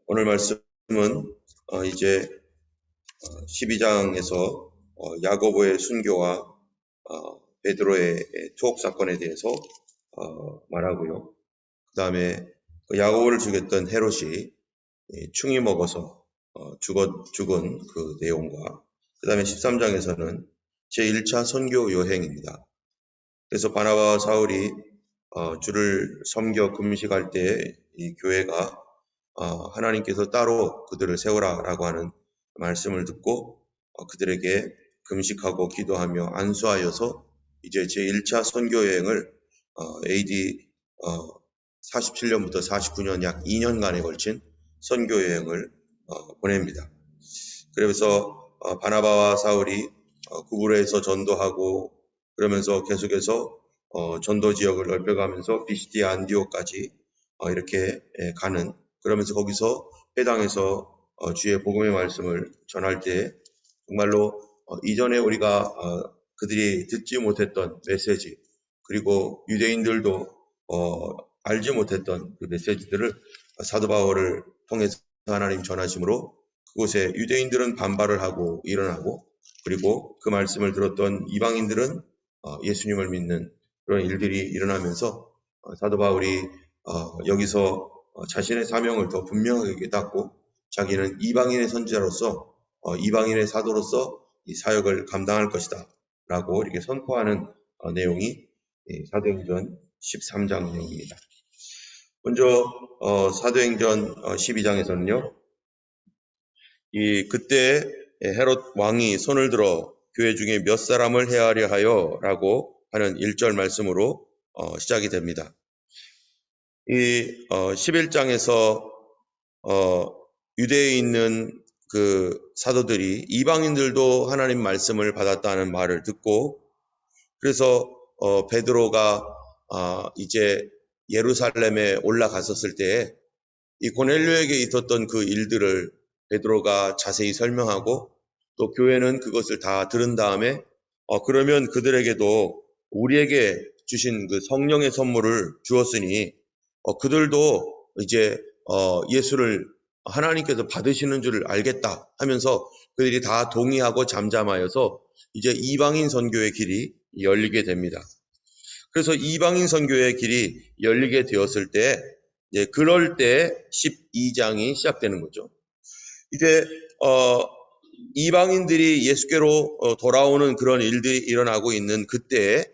오늘 말씀은 이제 12장에서 야고보의 순교와 베드로의 투옥 사건에 대해서 말하고요. 그 다음에 야고보를 죽였던 헤롯이 충이 먹어서 죽은 그 내용과 그 다음에 13장에서는 제1차 선교 여행입니다. 그래서 바나바와 사울이 주를 섬겨 금식할 때 이 교회가 하나님께서 따로 그들을 세우라라고 하는 말씀을 듣고 그들에게 금식하고 기도하며 안수하여서 이제 제1차 선교 여행을 AD 47년부터 49년 약 2년간에 걸친 선교 여행을 보냅니다. 그래서 바나바와 사울이 구브로에서 전도하고 그러면서 계속해서 전도 지역을 넓혀가면서 비시디아 안디오까지 이렇게 가는, 그러면서 거기서 회당에서 주의 복음의 말씀을 전할 때 정말로 이전에 우리가 그들이 듣지 못했던 메시지, 그리고 유대인들도 알지 못했던 그 메시지들을 사도 바울을 통해서 하나님 전하심으로 그곳에 유대인들은 반발을 하고 일어나고, 그리고 그 말씀을 들었던 이방인들은 예수님을 믿는 그런 일들이 일어나면서 사도 바울이 여기서 자신의 사명을 더 분명하게 깨닫고 자기는 이방인의 선지자로서 이방인의 사도로서 이 사역을 감당할 것이다 라고 이렇게 선포하는 내용이 사도행전 13장 내용입니다. 먼저 사도행전 12장에서는요, 그때 헤롯 왕이 손을 들어 교회 중에 몇 사람을 해하려 하여 라고 하는 1절 말씀으로 시작이 됩니다. 이 11장에서 유대에 있는 그 사도들이 이방인들도 하나님 말씀을 받았다는 말을 듣고, 그래서 베드로가 이제 예루살렘에 올라갔었을 때 이 고넬료에게 있었던 그 일들을 베드로가 자세히 설명하고, 또 교회는 그것을 다 들은 다음에 그러면 그들에게도 우리에게 주신 그 성령의 선물을 주었으니 그들도 이제 예수를 하나님께서 받으시는 줄 알겠다 하면서 그들이 다 동의하고 잠잠하여서 이제 이방인 선교의 길이 열리게 됩니다. 그래서 이방인 선교의 길이 열리게 되었을 때 그럴 때 12장이 시작되는 거죠. 이제 이방인들이 예수께로 돌아오는 그런 일들이 일어나고 있는 그때에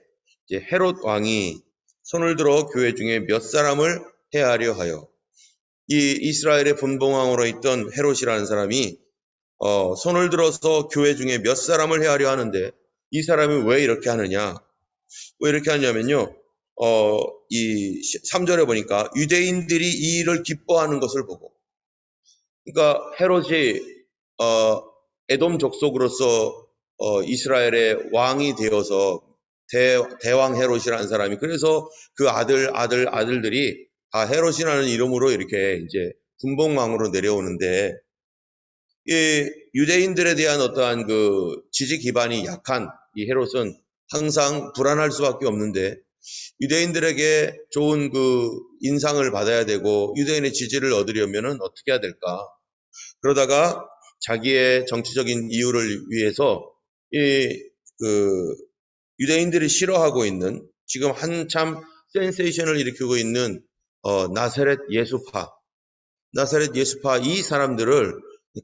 이제 헤롯 왕이 손을 들어 교회 중에 몇 사람을 해하려 하여, 이 이스라엘의 분봉왕으로 있던 헤롯이라는 사람이 손을 들어서 교회 중에 몇 사람을 해하려 하는데, 이 사람이 왜 이렇게 하느냐? 왜 이렇게 하냐면요, 이 3절에 보니까 유대인들이 이 일을 기뻐하는 것을 보고, 그러니까 헤롯이 에돔 족속으로서 이스라엘의 왕이 되어서 대왕 헤롯이라는 사람이, 그래서 그 아들들이 다 헤롯이라는 이름으로 이렇게 이제 분봉왕으로 내려오는데, 이 유대인들에 대한 어떠한 그 지지 기반이 약한 이 헤롯은 항상 불안할 수밖에 없는데, 유대인들에게 좋은 그 인상을 받아야 되고 유대인의 지지를 얻으려면은 어떻게 해야 될까? 그러다가 자기의 정치적인 이유를 위해서 그 유대인들이 싫어하고 있는, 지금 한참 센세이션을 일으키고 있는 나사렛 예수파 이 사람들을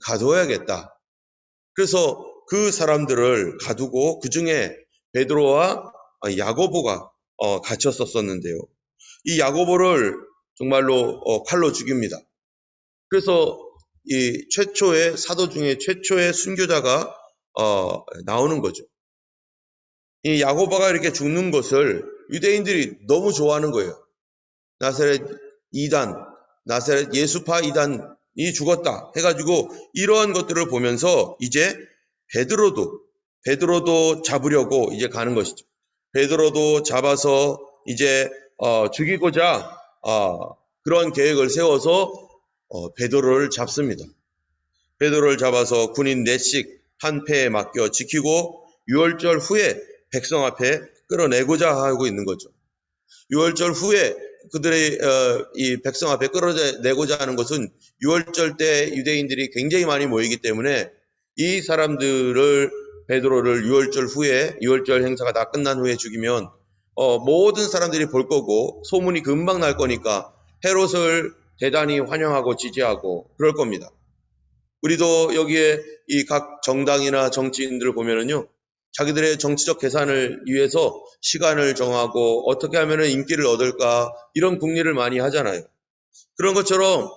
가둬야겠다. 그래서 그 사람들을 가두고 그 중에 베드로와 야고보가 갇혔었는데요. 이 야고보를 정말로 칼로 죽입니다. 그래서 이 최초의 사도 중에 최초의 순교자가 나오는 거죠. 이 야고보가 이렇게 죽는 것을 유대인들이 너무 좋아하는 거예요. 나사렛 예수파 이단이 죽었다 해가지고 이러한 것들을 보면서 이제 베드로도 잡으려고 이제 가는 것이죠. 베드로도 잡아서 이제 죽이고자 그런 계획을 세워서 베드로를 잡습니다. 베드로를 잡아서 군인 4씩 한 패에 맡겨 지키고 6월절 후에 백성 앞에 끌어내고자 하고 있는 거죠. 6월절 후에 그들의 이 백성 앞에 끌어내고자 하는 것은 유월절 때 유대인들이 굉장히 많이 모이기 때문에 이 사람들을 베드로를 유월절 후에 유월절 행사가 다 끝난 후에 죽이면 모든 사람들이 볼 거고 소문이 금방 날 거니까 헤롯을 대단히 환영하고 지지하고 그럴 겁니다. 우리도 여기에 이 각 정당이나 정치인들을 보면은요, 자기들의 정치적 계산을 위해서 시간을 정하고 어떻게 하면은 인기를 얻을까 이런 궁리를 많이 하잖아요. 그런 것처럼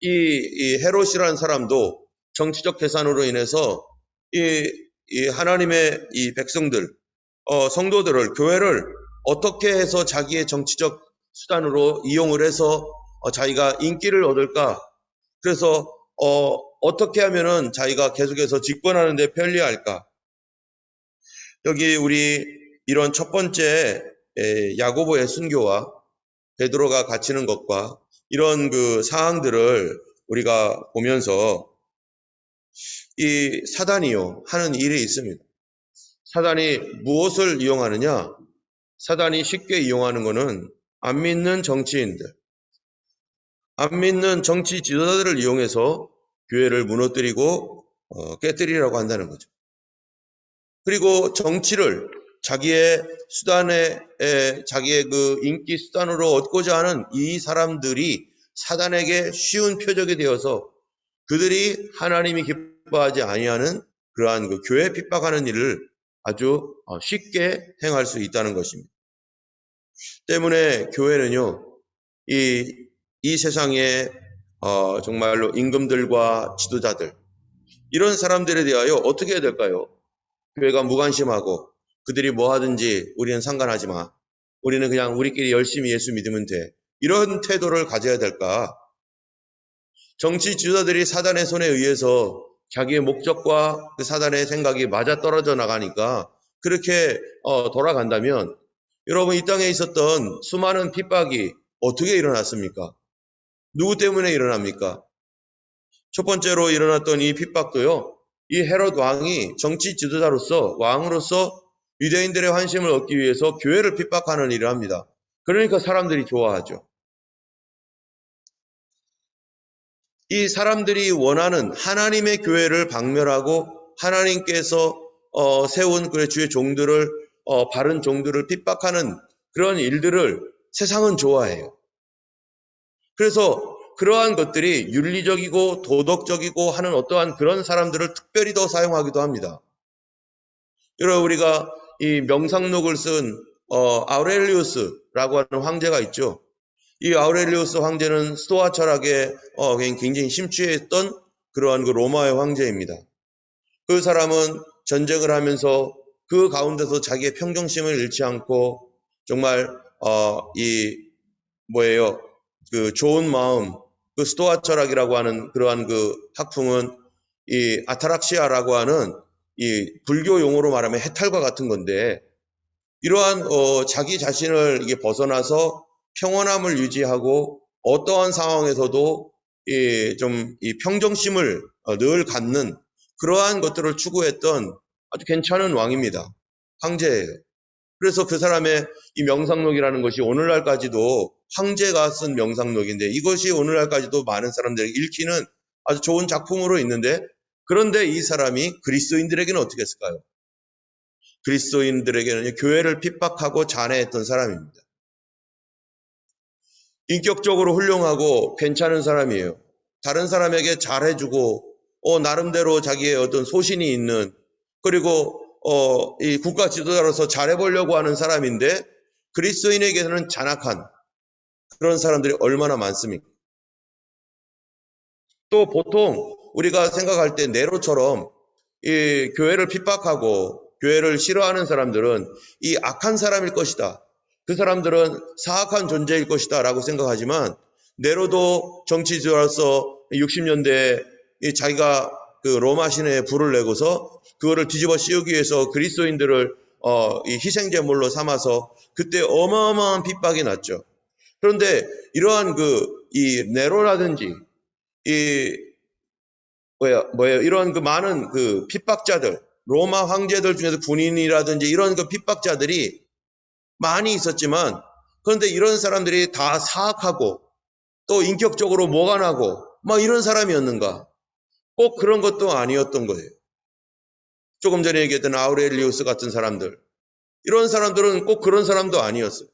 이 헤롯이라는 사람도 정치적 계산으로 인해서 이 하나님의 이 백성들, 성도들을, 교회를 어떻게 해서 자기의 정치적 수단으로 이용을 해서 자기가 인기를 얻을까? 그래서 어떻게 하면은 자기가 계속해서 집권하는 데 편리할까? 여기 우리 이런 첫 번째 야고보의 순교와 베드로가 갇히는 것과 이런 그 사항들을 우리가 보면서 이 사단이요 하는 일이 있습니다. 사단이 무엇을 이용하느냐? 사단이 쉽게 이용하는 것은 안 믿는 정치인들, 안 믿는 정치 지도자들을 이용해서 교회를 무너뜨리고 깨뜨리려고 한다는 거죠. 그리고 정치를 자기의 수단에 자기의 그 인기 수단으로 얻고자 하는 이 사람들이 사단에게 쉬운 표적이 되어서 그들이 하나님이 기뻐하지 아니하는 그러한 그 교회 핍박하는 일을 아주 쉽게 행할 수 있다는 것입니다. 때문에 교회는요, 이 세상에 정말로 임금들과 지도자들 이런 사람들에 대하여 어떻게 해야 될까요? 교회가 무관심하고 그들이 뭐 하든지 우리는 상관하지 마. 우리는 그냥 우리끼리 열심히 예수 믿으면 돼. 이런 태도를 가져야 될까? 정치 지도자들이 사단의 손에 의해서 자기의 목적과 그 사단의 생각이 맞아떨어져 나가니까 그렇게 돌아간다면 여러분 이 땅에 있었던 수많은 핍박이 어떻게 일어났습니까? 누구 때문에 일어납니까? 첫 번째로 일어났던 이 핍박도요. 이 헤롯 왕이 정치 지도자로서 왕으로서 유대인들의 환심을 얻기 위해서 교회를 핍박하는 일을 합니다. 그러니까 사람들이 좋아하죠. 이 사람들이 원하는 하나님의 교회를 박멸하고 하나님께서 세운 그 주의 종들을 바른 종들을 핍박하는 그런 일들을 세상은 좋아해요. 그래서 그러한 것들이 윤리적이고 도덕적이고 하는 어떠한 그런 사람들을 특별히 더 사용하기도 합니다. 여러분 우리가 이 명상록을 쓴 아우렐리우스라고 하는 황제가 있죠. 이 아우렐리우스 황제는 스토아 철학에 굉장히 심취했던 그러한 그 로마의 황제입니다. 그 사람은 전쟁을 하면서 그 가운데서 자기의 평정심을 잃지 않고 정말 그 좋은 마음, 그 스토아 철학이라고 하는 그러한 그 학풍은 이 아타락시아라고 하는 이 불교 용어로 말하면 해탈과 같은 건데 이러한 자기 자신을 이게 벗어나서 평온함을 유지하고 어떠한 상황에서도 이 평정심을 늘 갖는 그러한 것들을 추구했던 아주 괜찮은 왕입니다. 황제예요. 그래서 그 사람의 이 명상록이라는 것이 오늘날까지도 황제가 쓴 명상록인데 이것이 오늘날까지도 많은 사람들에게 읽히는 아주 좋은 작품으로 있는데 그런데 이 사람이 그리스도인들에게는 어떻게 했을까요? 그리스도인들에게는 교회를 핍박하고 잔해했던 사람입니다. 인격적으로 훌륭하고 괜찮은 사람이에요. 다른 사람에게 잘해주고 나름대로 자기의 어떤 소신이 있는 그리고 이 국가 지도자로서 잘해보려고 하는 사람인데 그리스도인에게는 잔악한 그런 사람들이 얼마나 많습니까? 또 보통 우리가 생각할 때 네로처럼 이 교회를 핍박하고 교회를 싫어하는 사람들은 이 악한 사람일 것이다. 그 사람들은 사악한 존재일 것이다 라고 생각하지만 네로도 정치지도자로서 60년대에 자기가 그 로마 시내에 불을 내고서 그거를 뒤집어 씌우기 위해서 그리스도인들을 이 희생제물로 삼아서 그때 어마어마한 핍박이 났죠. 그런데 이러한 이 네로라든지 이런 그 많은 그 핍박자들, 로마 황제들 중에서 군인이라든지 이런 그 핍박자들이 많이 있었지만 그런데 이런 사람들이 다 사악하고 또 인격적으로 모간하고 막 이런 사람이었는가? 꼭 그런 것도 아니었던 거예요. 조금 전에 얘기했던 아우렐리우스 같은 사람들, 이런 사람들은 꼭 그런 사람도 아니었어요.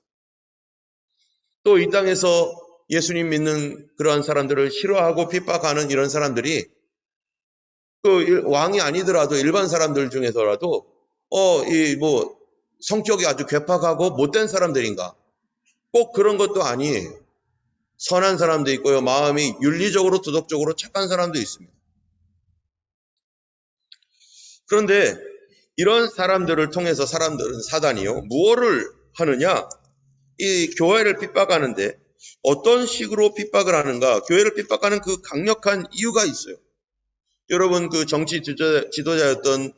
또 이 땅에서 예수님 믿는 그러한 사람들을 싫어하고 핍박하는 이런 사람들이 그 왕이 아니더라도 일반 사람들 중에서라도 성격이 아주 괴팍하고 못된 사람들인가? 꼭 그런 것도 아니에요. 선한 사람도 있고요. 마음이 윤리적으로 도덕적으로 착한 사람도 있습니다. 그런데 이런 사람들을 통해서 사단이요. 무엇을 하느냐? 이 교회를 핍박하는데 어떤 식으로 핍박을 하는가? 교회를 핍박하는 그 강력한 이유가 있어요. 여러분 그 정치 지도자였던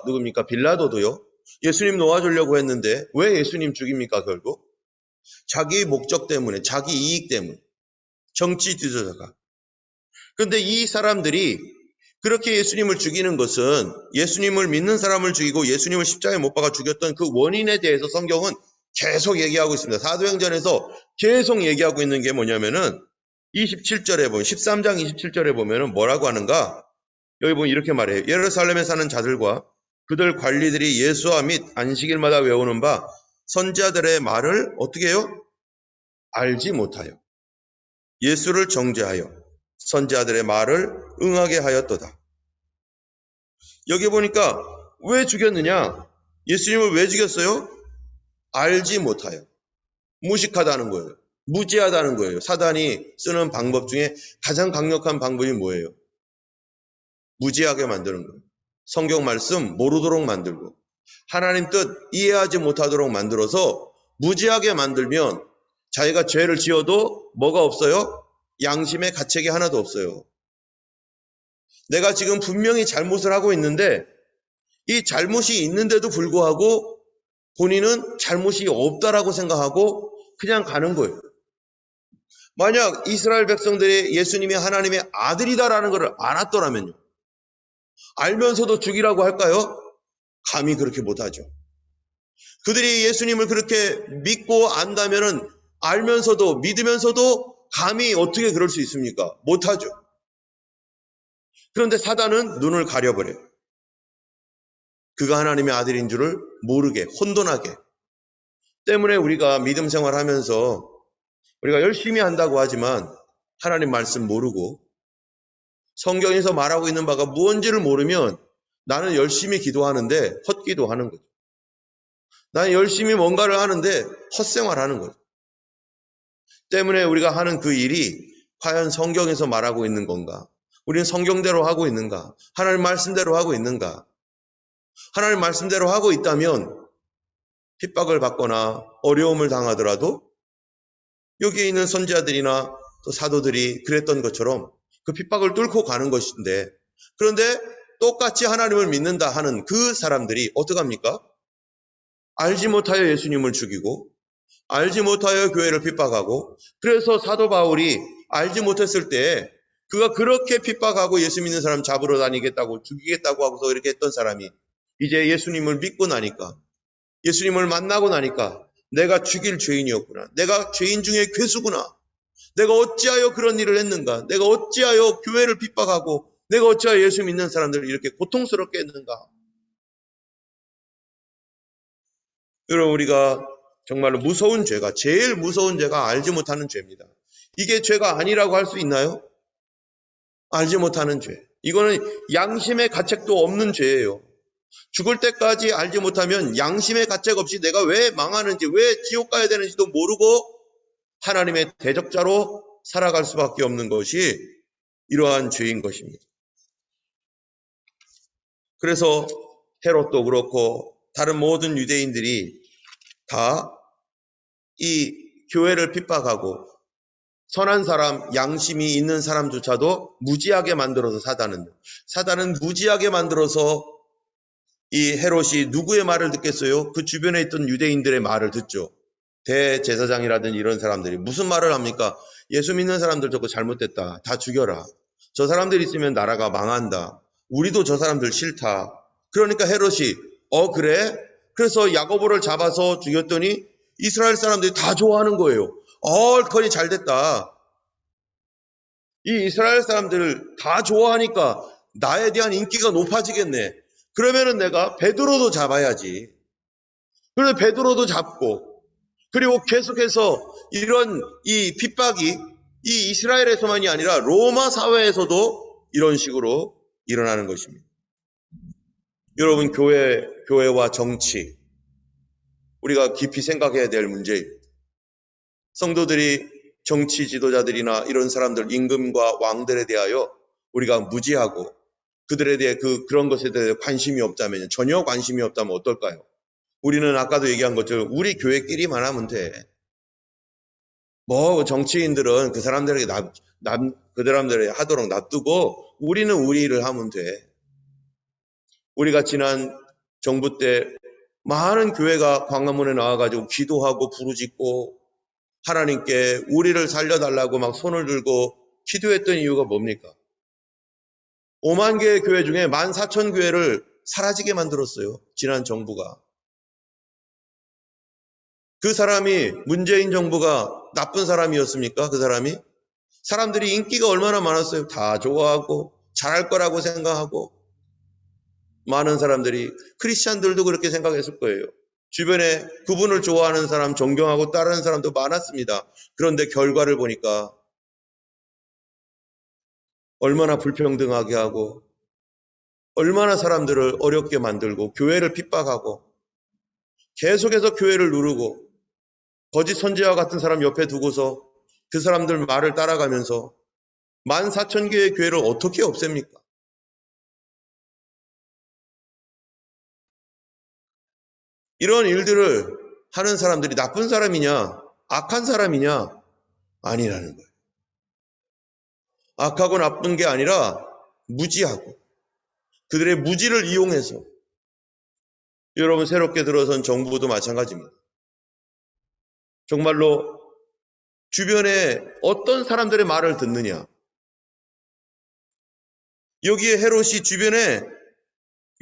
누굽니까? 빌라도도요. 예수님 놓아주려고 했는데 왜 예수님 죽입니까? 결국 자기 목적 때문에, 자기 이익 때문에, 정치 지도자가. 그런데 이 사람들이 그렇게 예수님을 죽이는 것은 예수님을 믿는 사람을 죽이고 예수님을 십자가에 못 박아 죽였던 그 원인에 대해서 성경은 계속 얘기하고 있습니다. 사도행전에서 계속 얘기하고 있는 게 뭐냐면은 27절에 보면 13장 27절에 보면은 뭐라고 하는가? 여기 보면 이렇게 말해요. 예루살렘에 사는 자들과 그들 관리들이 예수와 및 안식일마다 외우는 바 선지자들의 말을 어떻게 해요? 알지 못하여 예수를 정죄하여 선지자들의 말을 응하게 하였도다. 여기 보니까 왜 죽였느냐? 예수님을 왜 죽였어요? 알지 못하여. 무식하다는 거예요. 무지하다는 거예요. 사단이 쓰는 방법 중에 가장 강력한 방법이 뭐예요? 무지하게 만드는 거예요. 성경 말씀 모르도록 만들고 하나님 뜻 이해하지 못하도록 만들어서 무지하게 만들면 자기가 죄를 지어도 뭐가 없어요? 양심의 가책이 하나도 없어요. 내가 지금 분명히 잘못을 하고 있는데 이 잘못이 있는데도 불구하고 본인은 잘못이 없다라고 생각하고 그냥 가는 거예요. 만약 이스라엘 백성들이 예수님이 하나님의 아들이다라는 것을 알았더라면요. 알면서도 죽이라고 할까요? 감히 그렇게 못하죠. 그들이 예수님을 그렇게 믿고 안다면은 알면서도 믿으면서도 감히 어떻게 그럴 수 있습니까? 못하죠. 그런데 사단은 눈을 가려버려요. 그가 하나님의 아들인 줄을 모르게, 혼돈하게. 때문에 우리가 믿음 생활하면서 우리가 열심히 한다고 하지만 하나님 말씀 모르고 성경에서 말하고 있는 바가 무언지를 모르면 나는 열심히 기도하는데 헛기도하는 거죠. 나는 열심히 뭔가를 하는데 헛생활하는 거죠. 때문에 우리가 하는 그 일이 과연 성경에서 말하고 있는 건가? 우리는 성경대로 하고 있는가? 하나님 말씀대로 하고 있는가? 하나님 말씀대로 하고 있다면 핍박을 받거나 어려움을 당하더라도 여기에 있는 선지자들이나 또 사도들이 그랬던 것처럼 그 핍박을 뚫고 가는 것인데 그런데 똑같이 하나님을 믿는다 하는 그 사람들이 어떡합니까? 알지 못하여 예수님을 죽이고 알지 못하여 교회를 핍박하고 그래서 사도 바울이 알지 못했을 때 그가 그렇게 핍박하고 예수 믿는 사람 잡으러 다니겠다고 죽이겠다고 하고서 이렇게 했던 사람이 이제 예수님을 믿고 나니까 예수님을 만나고 나니까 내가 죽일 죄인이었구나. 내가 죄인 중에 괴수구나. 내가 어찌하여 그런 일을 했는가. 내가 어찌하여 교회를 핍박하고 내가 어찌하여 예수 믿는 사람들을 이렇게 고통스럽게 했는가. 여러분 우리가 정말로 무서운 죄가 제일 무서운 죄가 알지 못하는 죄입니다. 이게 죄가 아니라고 할 수 있나요? 알지 못하는 죄. 이거는 양심의 가책도 없는 죄예요. 죽을 때까지 알지 못하면 양심의 가책 없이 내가 왜 망하는지 왜 지옥 가야 되는지도 모르고 하나님의 대적자로 살아갈 수밖에 없는 것이 이러한 죄인 것입니다. 그래서 헤롯도 그렇고 다른 모든 유대인들이 다 이 교회를 핍박하고 선한 사람, 양심이 있는 사람조차도 무지하게 만들어서 사단은 무지하게 만들어서 이 헤롯이 누구의 말을 듣겠어요? 그 주변에 있던 유대인들의 말을 듣죠. 대제사장이라든지 이런 사람들이 무슨 말을 합니까? 예수 믿는 사람들 저거 잘못됐다. 다 죽여라. 저 사람들 있으면 나라가 망한다. 우리도 저 사람들 싫다. 그러니까 헤롯이 그래? 그래서 야고보를 잡아서 죽였더니 이스라엘 사람들이 다 좋아하는 거예요. 얼커니 잘 됐다. 이 이스라엘 사람들 다 좋아하니까 나에 대한 인기가 높아지겠네. 그러면은 내가 베드로도 잡아야지. 그래서 베드로도 잡고, 그리고 계속해서 이런 이 핍박이 이 이스라엘에서만이 아니라 로마 사회에서도 이런 식으로 일어나는 것입니다. 여러분, 교회와 정치, 우리가 깊이 생각해야 될 문제입니다. 성도들이 정치 지도자들이나 이런 사람들, 임금과 왕들에 대하여 우리가 무지하고 그들에 대해 그런 것에 대해 관심이 없다면, 전혀 관심이 없다면 어떨까요? 우리는 아까도 얘기한 것처럼 우리 교회끼리만 하면 돼. 뭐 정치인들은 그 사람들에게 그 사람들이 하도록 놔두고 우리는 우리 일을 하면 돼. 우리가 지난 정부 때 많은 교회가 광화문에 나와가지고 기도하고 부르짖고 하나님께 우리를 살려달라고 막 손을 들고 기도했던 이유가 뭡니까? 5만 개의 교회 중에 14,000교회를 사라지게 만들었어요. 지난 정부가. 그 사람이, 문재인 정부가 나쁜 사람이었습니까? 그 사람이? 사람들이 인기가 얼마나 많았어요. 다 좋아하고 잘할 거라고 생각하고, 많은 사람들이, 크리스찬들도 그렇게 생각했을 거예요. 주변에 그분을 좋아하는 사람, 존경하고 따르는 사람도 많았습니다. 그런데 결과를 보니까 얼마나 불평등하게 하고 얼마나 사람들을 어렵게 만들고 교회를 핍박하고 계속해서 교회를 누르고 거짓 선지자와 같은 사람 옆에 두고서 그 사람들 말을 따라가면서 14,000개의 교회를 어떻게 없앱니까? 이런 일들을 하는 사람들이 나쁜 사람이냐, 악한 사람이냐? 아니라는 거예요. 악하고 나쁜 게 아니라 무지하고 그들의 무지를 이용해서, 여러분 새롭게 들어선 정부도 마찬가지입니다. 정말로 주변에 어떤 사람들의 말을 듣느냐. 여기에 헤롯이 주변에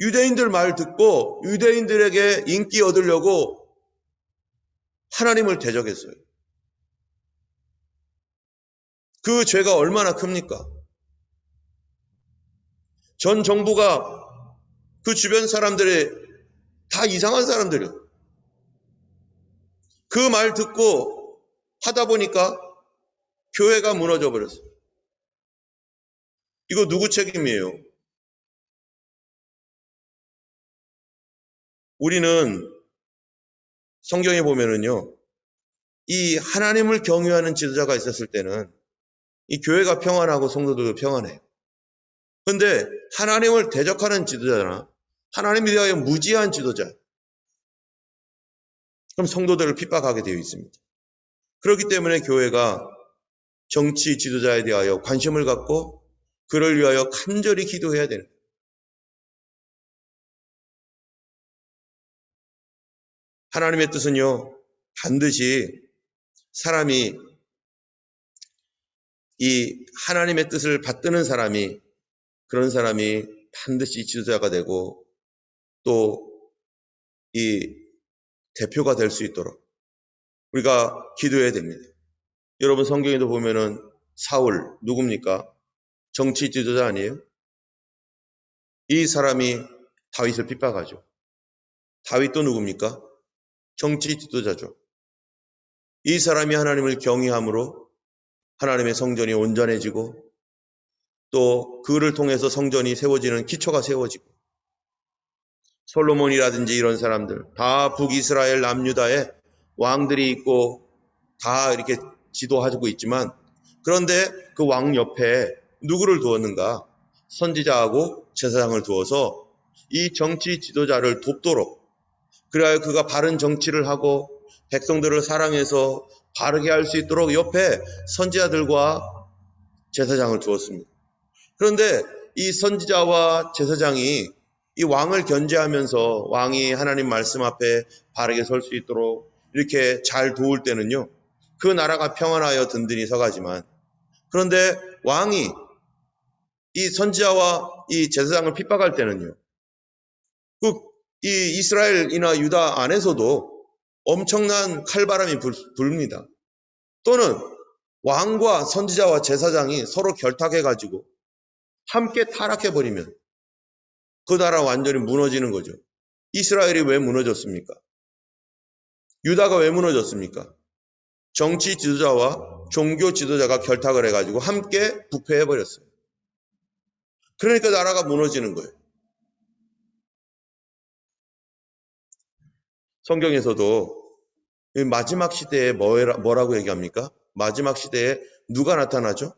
유대인들 말 듣고 유대인들에게 인기 얻으려고 하나님을 대적했어요. 그 죄가 얼마나 큽니까? 전 정부가 그 주변 사람들이 다 이상한 사람들이에요. 그 말 듣고 하다 보니까 교회가 무너져 버렸어요. 이거 누구 책임이에요? 우리는 성경에 보면은요, 이 하나님을 경외하는 지도자가 있었을 때는 이 교회가 평안하고 성도들도 평안해요. 그런데 하나님을 대적하는 지도자나 하나님에 대하여 무지한 지도자, 그럼 성도들을 핍박하게 되어 있습니다. 그렇기 때문에 교회가 정치 지도자에 대하여 관심을 갖고 그를 위하여 간절히 기도해야 되는 거예요. 하나님의 뜻은요, 반드시 사람이, 이 하나님의 뜻을 받드는 사람이, 그런 사람이 반드시 지도자가 되고 또 이 대표가 될 수 있도록 우리가 기도해야 됩니다. 여러분 성경에도 보면은 사울 누굽니까? 정치 지도자 아니에요? 이 사람이 다윗을 핍박하죠. 다윗도 누굽니까? 정치 지도자죠. 이 사람이 하나님을 경외함으로 하나님의 성전이 온전해지고 또 그를 통해서 성전이 세워지는 기초가 세워지고, 솔로몬이라든지 이런 사람들 다 북이스라엘 남유다에 왕들이 있고 다 이렇게 지도하고 있지만, 그런데 그 왕 옆에 누구를 두었는가? 선지자하고 제사장을 두어서 이 정치 지도자를 돕도록, 그래야 그가 바른 정치를 하고 백성들을 사랑해서 바르게 할 수 있도록 옆에 선지자들과 제사장을 두었습니다. 그런데 이 선지자와 제사장이 이 왕을 견제하면서 왕이 하나님 말씀 앞에 바르게 설 수 있도록 이렇게 잘 도울 때는요, 그 나라가 평안하여 든든히 서가지만, 그런데 왕이 이 선지자와 이 제사장을 핍박할 때는요, 이 이스라엘이나 유다 안에서도 엄청난 칼바람이 불니다. 또는 왕과 선지자와 제사장이 서로 결탁해가지고 함께 타락해버리면 그 나라 완전히 무너지는 거죠. 이스라엘이 왜 무너졌습니까? 유다가 왜 무너졌습니까? 정치 지도자와 종교 지도자가 결탁을 해가지고 함께 부패해버렸어요. 그러니까 나라가 무너지는 거예요. 성경에서도 마지막 시대에 뭐라고 얘기합니까? 마지막 시대에 누가 나타나죠?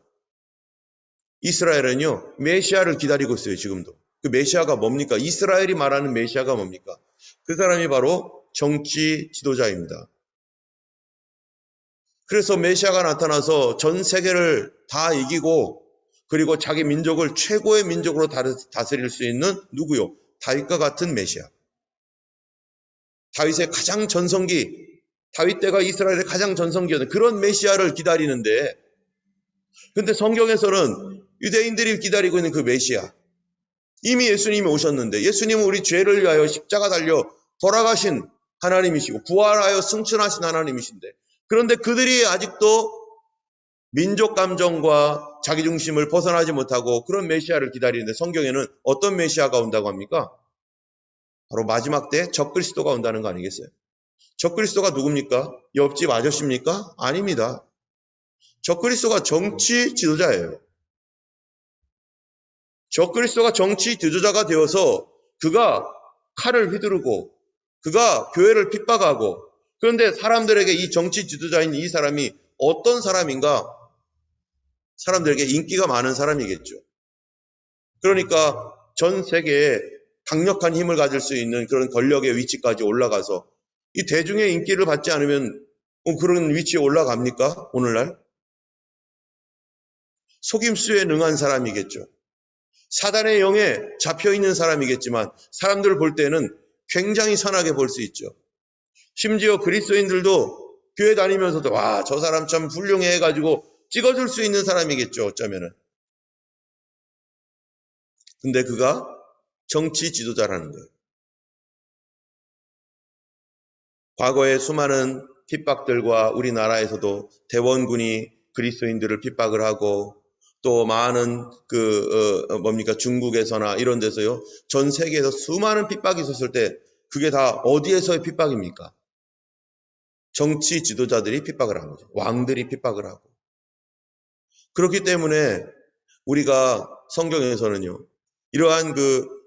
이스라엘은요, 메시아를 기다리고 있어요, 지금도. 그 메시아가 뭡니까? 이스라엘이 말하는 메시아가 뭡니까? 그 사람이 바로 정치 지도자입니다. 그래서 메시아가 나타나서 전 세계를 다 이기고 그리고 자기 민족을 최고의 민족으로 다스릴 수 있는 누구요? 다윗과 같은 메시아. 다윗의 가장 전성기, 다윗 때가 이스라엘의 가장 전성기였던 그런 메시아를 기다리는데, 근데 성경에서는 유대인들이 기다리고 있는 그 메시아, 이미 예수님이 오셨는데, 예수님은 우리 죄를 위하여 십자가 달려 돌아가신 하나님이시고 부활하여 승천하신 하나님이신데, 그런데 그들이 아직도 민족 감정과 자기중심을 벗어나지 못하고 그런 메시아를 기다리는데, 성경에는 어떤 메시아가 온다고 합니까? 바로 마지막 때 적그리스도가 온다는 거 아니겠어요? 적그리스도가 누굽니까? 옆집 아저씨입니까? 아닙니다. 적그리스도가 정치 지도자예요. 적그리스도가 정치 지도자가 되어서 그가 칼을 휘두르고 그가 교회를 핍박하고, 그런데 사람들에게 이 정치 지도자인 이 사람이 어떤 사람인가? 사람들에게 인기가 많은 사람이겠죠. 그러니까 전 세계에 강력한 힘을 가질 수 있는 그런 권력의 위치까지 올라가서 이 대중의 인기를 받지 않으면 그런 위치에 올라갑니까? 오늘날? 속임수에 능한 사람이겠죠. 사단의 영에 잡혀있는 사람이겠지만 사람들을 볼 때는 굉장히 선하게 볼 수 있죠. 심지어 그리스도인들도 교회 다니면서도 와, 저 사람 참 훌륭해 해가지고 찍어줄 수 있는 사람이겠죠, 어쩌면은. 근데 그가 정치 지도자라는 거예요. 과거에 수많은 핍박들과 우리나라에서도 대원군이 그리스도인들을 핍박을 하고 또 많은 중국에서나 이런 데서요, 전 세계에서 수많은 핍박이 있었을 때 그게 다 어디에서의 핍박입니까? 정치 지도자들이 핍박을 한 거죠. 왕들이 핍박을 하고. 그렇기 때문에 우리가 성경에서는요, 이러한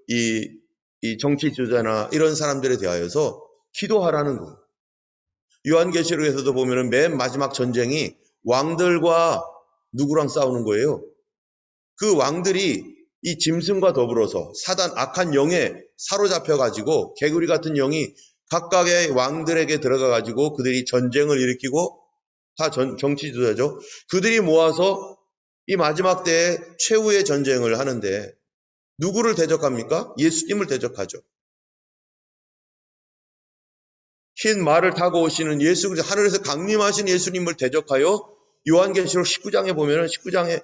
이 정치 지도자나 이런 사람들에 대하여서 기도하라는 거예요. 요한계시록에서도 보면은 맨 마지막 전쟁이 왕들과 누구랑 싸우는 거예요? 그 왕들이 이 짐승과 더불어서 사단 악한 영에 사로잡혀가지고 개구리 같은 영이 각각의 왕들에게 들어가가지고 그들이 전쟁을 일으키고 다 정치 지도자죠. 그들이 모아서 이 마지막 때에 최후의 전쟁을 하는데 누구를 대적합니까? 예수님을 대적하죠. 흰 말을 타고 오시는 예수, 하늘에서 강림하신 예수님을 대적하여 요한계시록 19장에 보면은 19장에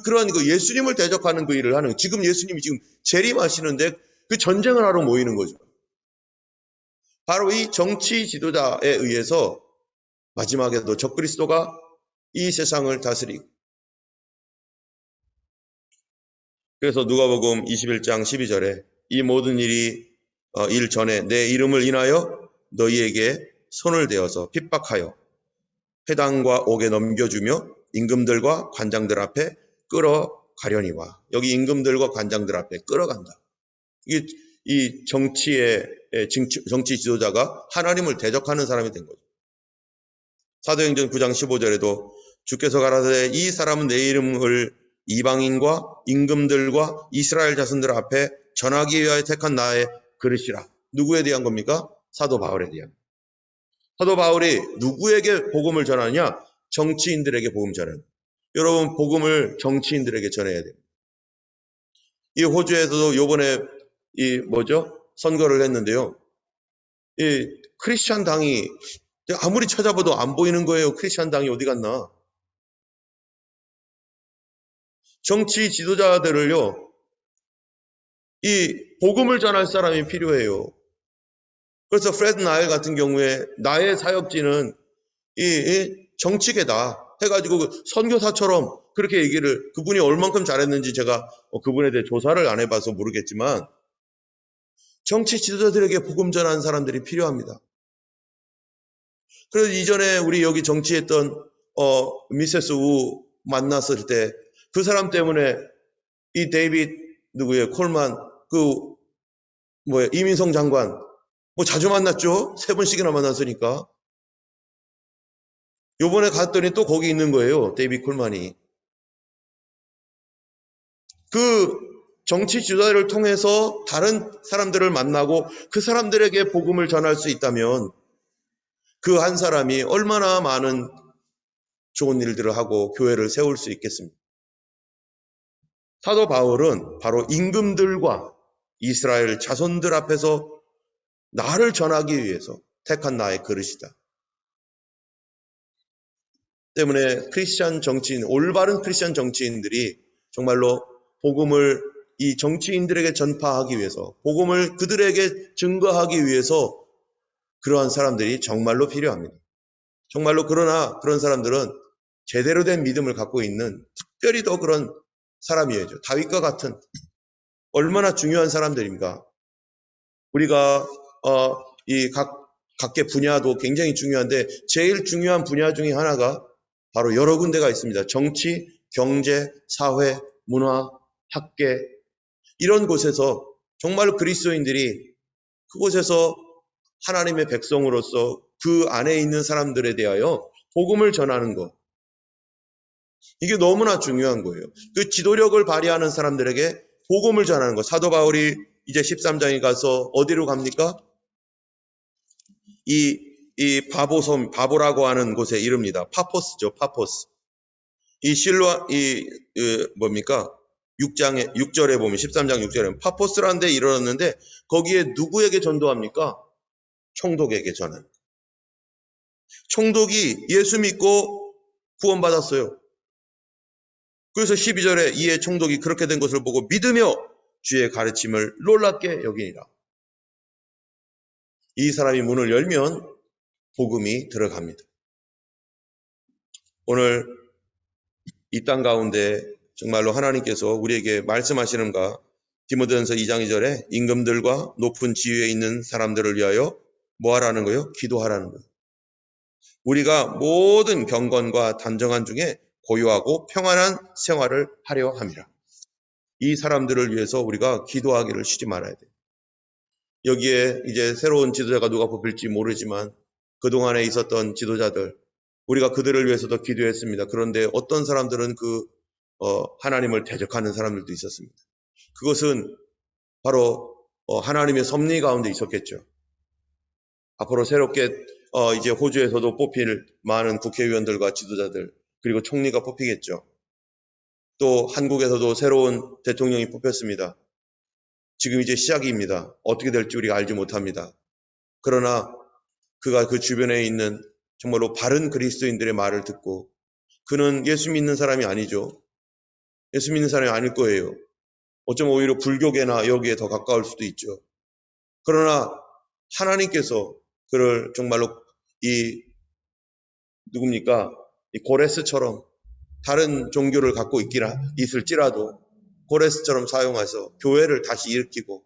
그런 예수님을 대적하는 그 일을 하는, 지금 예수님이 지금 재림하시는데 그 전쟁을 하러 모이는 거죠. 바로 이 정치 지도자에 의해서 마지막에도 적그리스도가 이 세상을 다스리고, 그래서 누가복음 21장 12절에 이 모든 일이 일 전에 내 이름을 인하여 너희에게 손을 대어서 핍박하여 회당과 옥에 넘겨주며 임금들과 관장들 앞에 끌어가려니와. 여기 임금들과 관장들 앞에 끌어간다. 이게 이 정치 지도자가 하나님을 대적하는 사람이 된 거죠. 사도행전 9장 15절에도 주께서 가라사대 이 사람은 내 이름을 이방인과 임금들과 이스라엘 자손들 앞에 전하기 위하여 택한 나의 그릇이라. 누구에 대한 겁니까? 사도 바울에 대한. 사도 바울이 누구에게 복음을 전하냐? 정치인들에게 복음 전하는. 여러분, 복음을 정치인들에게 전해야 됩니다. 이 호주에서도 요번에 선거를 했는데요. 이 크리스찬 당이 아무리 찾아봐도 안 보이는 거예요. 크리스찬 당이 어디 갔나? 정치 지도자들을요, 이 복음을 전할 사람이 필요해요. 그래서 프레드 나일 같은 경우에 나의 사역지는 이 정치계다 해가지고 그 선교사처럼 그렇게 얘기를, 그분이 얼만큼 잘했는지 제가 그분에 대해 조사를 안 해봐서 모르겠지만 정치 지도자들에게 복음 전하는 사람들이 필요합니다. 그래서 이전에 우리 여기 정치했던 미세스 우 만났을 때 그 사람 때문에 이 데이빗 누구예요? 콜만 이민성 장관 자주 만났죠? 3번씩이나 만났으니까. 요번에 갔더니 또 거기 있는 거예요. 데이빗 콜만이. 그 정치 지도자를 통해서 다른 사람들을 만나고 그 사람들에게 복음을 전할 수 있다면 그 한 사람이 얼마나 많은 좋은 일들을 하고 교회를 세울 수 있겠습니까? 사도 바울은 바로 임금들과 이스라엘 자손들 앞에서 나를 전하기 위해서 택한 나의 그릇이다. 때문에 크리스찬 정치인, 올바른 크리스찬 정치인들이 정말로 복음을 이 정치인들에게 전파하기 위해서, 복음을 그들에게 증거하기 위해서 그러한 사람들이 정말로 필요합니다. 정말로 그러나 그런 사람들은 제대로 된 믿음을 갖고 있는, 특별히 더 그런 사람이에요. 다윗과 같은 얼마나 중요한 사람들입니까? 우리가 이 각계 분야도 굉장히 중요한데 제일 중요한 분야 중에 하나가 바로 여러 군데가 있습니다. 정치, 경제, 사회, 문화, 학계, 이런 곳에서 정말 그리스도인들이 그곳에서 하나님의 백성으로서 그 안에 있는 사람들에 대하여 복음을 전하는 것, 이게 너무나 중요한 거예요. 그 지도력을 발휘하는 사람들에게 복음을 전하는 것. 사도 바울이 이제 13장에 가서 어디로 갑니까? 이 바보섬, 바보라고 하는 곳에 이릅니다. 파포스죠, 파포스. 이 실로아, 뭡니까? 6절에 보면, 13장 6절에 파포스라는 데 이르렀는데, 거기에 누구에게 전도합니까? 총독에게 전합니다. 총독이 예수 믿고 구원받았어요. 그래서 12절에 이에 총독이 그렇게 된 것을 보고 믿으며 주의 가르침을 놀랍게 여기니라. 이 사람이 문을 열면 복음이 들어갑니다. 오늘 이 땅 가운데 정말로 하나님께서 우리에게 말씀하시는가? 디모데전서 2장 2절에 임금들과 높은 지위에 있는 사람들을 위하여 뭐 하라는 거예요? 기도하라는 거예요. 우리가 모든 경건과 단정한 중에 고요하고 평안한 생활을 하려 함이라. 이 사람들을 위해서 우리가 기도하기를 쉬지 말아야 돼요. 여기에 이제 새로운 지도자가 누가 뽑힐지 모르지만 그동안에 있었던 지도자들, 우리가 그들을 위해서도 기도했습니다. 그런데 어떤 사람들은 하나님을 대적하는 사람들도 있었습니다. 그것은 바로 하나님의 섭리 가운데 있었겠죠. 앞으로 새롭게 이제 호주에서도 뽑힐 많은 국회의원들과 지도자들, 그리고 총리가 뽑히겠죠. 또 한국에서도 새로운 대통령이 뽑혔습니다. 지금 이제 시작입니다. 어떻게 될지 우리가 알지 못합니다. 그러나 그가 그 주변에 있는 정말로 바른 그리스도인들의 말을 듣고, 그는 예수 믿는 사람이 아니죠. 예수 믿는 사람이 아닐 거예요. 어쩌면 오히려 불교계나 여기에 더 가까울 수도 있죠. 그러나 하나님께서 그를 정말로 누굽니까? 이 고레스처럼 다른 종교를 갖고 있을지라도 고레스처럼 사용해서 교회를 다시 일으키고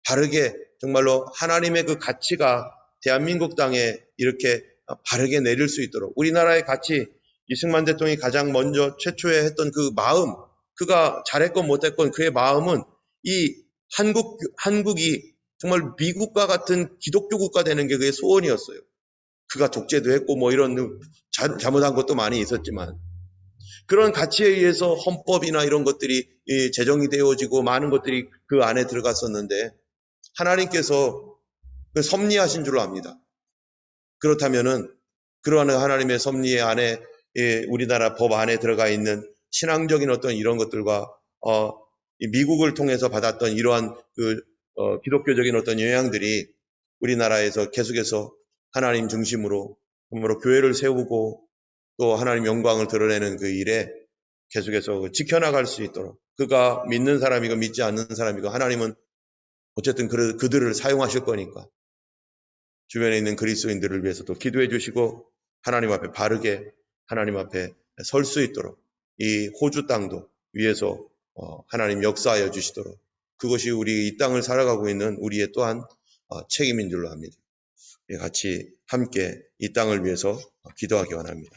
바르게 정말로 하나님의 그 가치가 대한민국 땅에 이렇게 바르게 내릴 수 있도록, 우리나라의 가치, 이승만 대통령이 가장 먼저 최초에 했던 그 마음, 그가 잘했건 못했건 그의 마음은 이 한국이 정말 미국과 같은 기독교 국가 되는 게 그의 소원이었어요. 그가 독재도 했고 뭐 이런 잘못한 것도 많이 있었지만 그런 가치에 의해서 헌법이나 이런 것들이 제정이 되어지고 많은 것들이 그 안에 들어갔었는데 하나님께서 그 섭리하신 줄 압니다. 그렇다면은 그러한 하나님의 섭리 안에 우리나라 법 안에 들어가 있는 신앙적인 어떤 이런 것들과 미국을 통해서 받았던 이러한 기독교적인 어떤 영향들이 우리나라에서 계속해서 하나님 중심으로 교회를 세우고 또 하나님 영광을 드러내는 그 일에 계속해서 지켜나갈 수 있도록, 그가 믿는 사람이고 믿지 않는 사람이고 하나님은 어쨌든 그들을 사용하실 거니까 주변에 있는 그리스도인들을 위해서도 기도해 주시고 하나님 앞에 바르게 하나님 앞에 설 수 있도록 이 호주 땅도 위에서 하나님 역사하여 주시도록 그것이 우리 이 땅을 살아가고 있는 우리의 또한 책임인 줄로 압니다. 같이 함께 이 땅을 위해서 기도하기 원합니다.